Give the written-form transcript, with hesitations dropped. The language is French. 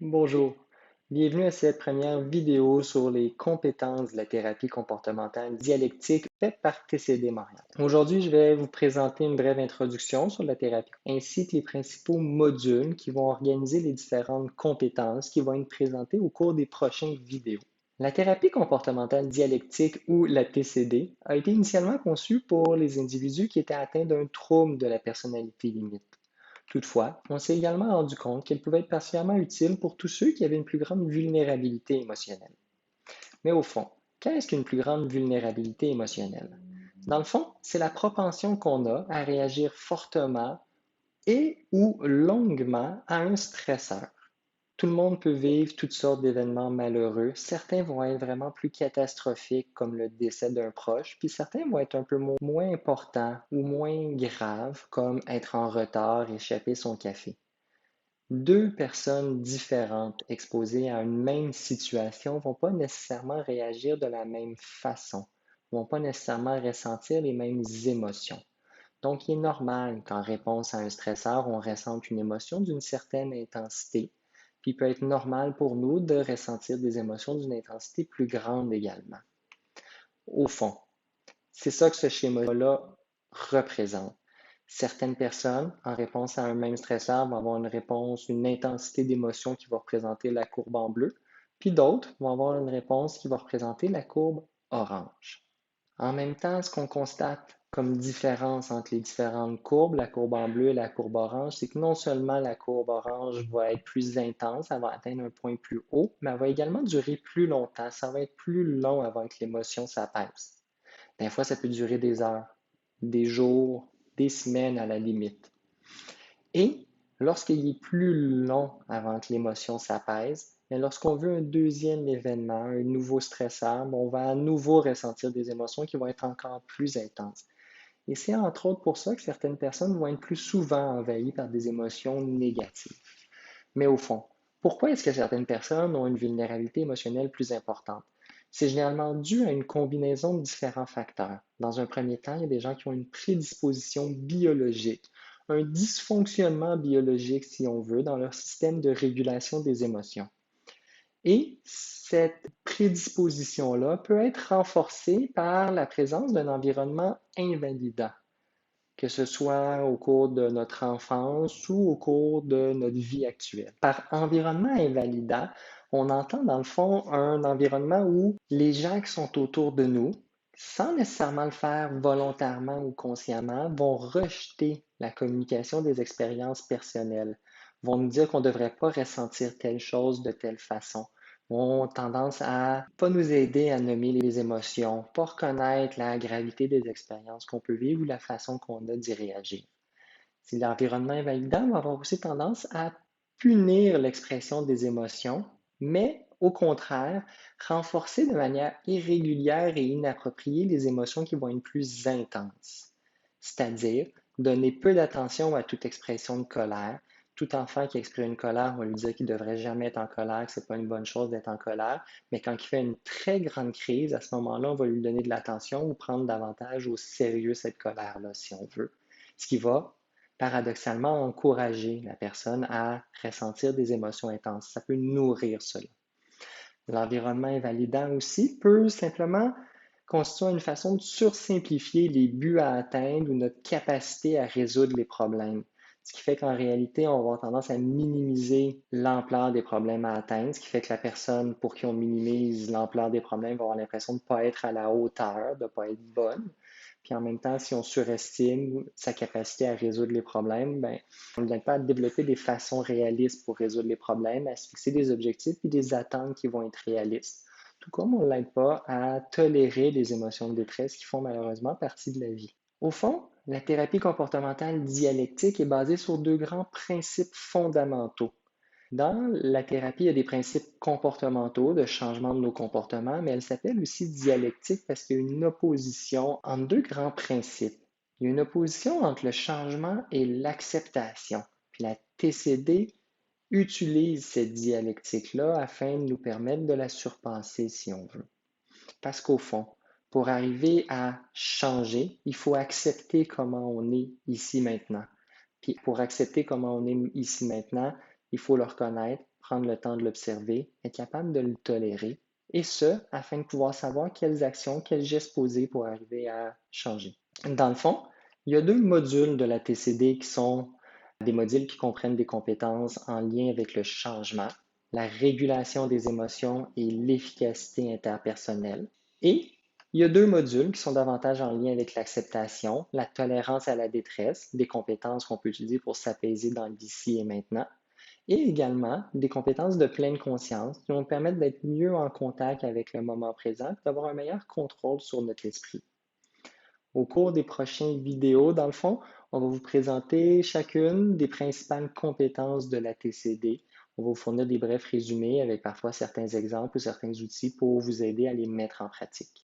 Bonjour, bienvenue à cette première vidéo sur les compétences de la thérapie comportementale dialectique faite par TCD Montréal. Aujourd'hui, je vais vous présenter une brève introduction sur la thérapie ainsi que les principaux modules qui vont organiser les différentes compétences qui vont être présentées au cours des prochaines vidéos. La thérapie comportementale dialectique ou la TCD a été initialement conçue pour les individus qui étaient atteints d'un trouble de la personnalité limite. Toutefois, on s'est également rendu compte qu'elle pouvait être particulièrement utile pour tous ceux qui avaient une plus grande vulnérabilité émotionnelle. Mais au fond, qu'est-ce qu'une plus grande vulnérabilité émotionnelle? Dans le fond, c'est la propension qu'on a à réagir fortement et ou longuement à un stresseur. Tout le monde peut vivre toutes sortes d'événements malheureux. Certains vont être vraiment plus catastrophiques, comme le décès d'un proche, puis certains vont être un peu moins importants ou moins graves, comme être en retard, échapper son café. Deux personnes différentes exposées à une même situation ne vont pas nécessairement réagir de la même façon, ne vont pas nécessairement ressentir les mêmes émotions. Donc, il est normal qu'en réponse à un stresseur, on ressente une émotion d'une certaine intensité, puis il peut être normal pour nous de ressentir des émotions d'une intensité plus grande également. Au fond, c'est ça que ce schéma-là représente. Certaines personnes, en réponse à un même stresseur, vont avoir une réponse, une intensité d'émotion qui va représenter la courbe en bleu, puis d'autres vont avoir une réponse qui va représenter la courbe orange. En même temps, ce qu'on constate comme différence entre les différentes courbes, la courbe en bleu et la courbe orange, c'est que non seulement la courbe orange va être plus intense, elle va atteindre un point plus haut, mais elle va également durer plus longtemps. Ça va être plus long avant que l'émotion s'apaise. Des fois, ça peut durer des heures, des jours, des semaines à la limite. Et lorsqu'il est plus long avant que l'émotion s'apaise, mais lorsqu'on veut un deuxième événement, un nouveau stresseur, on va à nouveau ressentir des émotions qui vont être encore plus intenses. Et c'est entre autres pour ça que certaines personnes vont être plus souvent envahies par des émotions négatives. Mais au fond, pourquoi est-ce que certaines personnes ont une vulnérabilité émotionnelle plus importante? C'est généralement dû à une combinaison de différents facteurs. Dans un premier temps, il y a des gens qui ont une prédisposition biologique, un dysfonctionnement biologique, si on veut, dans leur système de régulation des émotions. Et cette prédisposition-là peut être renforcée par la présence d'un environnement invalidant, que ce soit au cours de notre enfance ou au cours de notre vie actuelle. Par environnement invalidant, on entend dans le fond un environnement où les gens qui sont autour de nous, sans nécessairement le faire volontairement ou consciemment, vont rejeter la communication des expériences personnelles, vont nous dire qu'on ne devrait pas ressentir telle chose de telle façon, ont tendance à pas nous aider à nommer les émotions, pas reconnaître la gravité des expériences qu'on peut vivre ou la façon qu'on a d'y réagir. Si l'environnement est validant, on va avoir aussi tendance à punir l'expression des émotions, mais au contraire, renforcer de manière irrégulière et inappropriée les émotions qui vont être plus intenses. C'est-à-dire donner peu d'attention à toute expression de colère. Tout enfant qui exprime une colère, on va lui dire qu'il ne devrait jamais être en colère, que ce n'est pas une bonne chose d'être en colère. Mais quand il fait une très grande crise, à ce moment-là, on va lui donner de l'attention ou prendre davantage au sérieux cette colère-là, si on veut. Ce qui va paradoxalement encourager la personne à ressentir des émotions intenses. Ça peut nourrir cela. L'environnement invalidant aussi peut simplement constituer une façon de sursimplifier les buts à atteindre ou notre capacité à résoudre les problèmes. Ce qui fait qu'en réalité, on va avoir tendance à minimiser l'ampleur des problèmes à atteindre, ce qui fait que la personne pour qui on minimise l'ampleur des problèmes va avoir l'impression de ne pas être à la hauteur, de ne pas être bonne. Puis en même temps, si on surestime sa capacité à résoudre les problèmes, ben, on ne l'aide pas à développer des façons réalistes pour résoudre les problèmes, à se fixer des objectifs et des attentes qui vont être réalistes. Tout comme on ne l'aide pas à tolérer les émotions de détresse qui font malheureusement partie de la vie. Au fond, la thérapie comportementale dialectique est basée sur deux grands principes fondamentaux. Dans la thérapie, il y a des principes comportementaux de changement de nos comportements, mais elle s'appelle aussi dialectique parce qu'il y a une opposition entre deux grands principes. Il y a une opposition entre le changement et l'acceptation. Puis la TCD utilise cette dialectique-là afin de nous permettre de la surpasser si on veut. Parce qu'au fond, pour arriver à changer, il faut accepter comment on est ici maintenant. Puis pour accepter comment on est ici maintenant, il faut le reconnaître, prendre le temps de l'observer, être capable de le tolérer, et ce, afin de pouvoir savoir quelles actions, quels gestes poser pour arriver à changer. Dans le fond, il y a deux modules de la TCD qui sont des modules qui comprennent des compétences en lien avec le changement, la régulation des émotions et l'efficacité interpersonnelle. Et il y a deux modules qui sont davantage en lien avec l'acceptation, la tolérance à la détresse, des compétences qu'on peut utiliser pour s'apaiser dans l'ici et maintenant, et également des compétences de pleine conscience qui vont permettre d'être mieux en contact avec le moment présent et d'avoir un meilleur contrôle sur notre esprit. Au cours des prochaines vidéos, dans le fond, on va vous présenter chacune des principales compétences de la TCD. On va vous fournir des brefs résumés avec parfois certains exemples ou certains outils pour vous aider à les mettre en pratique.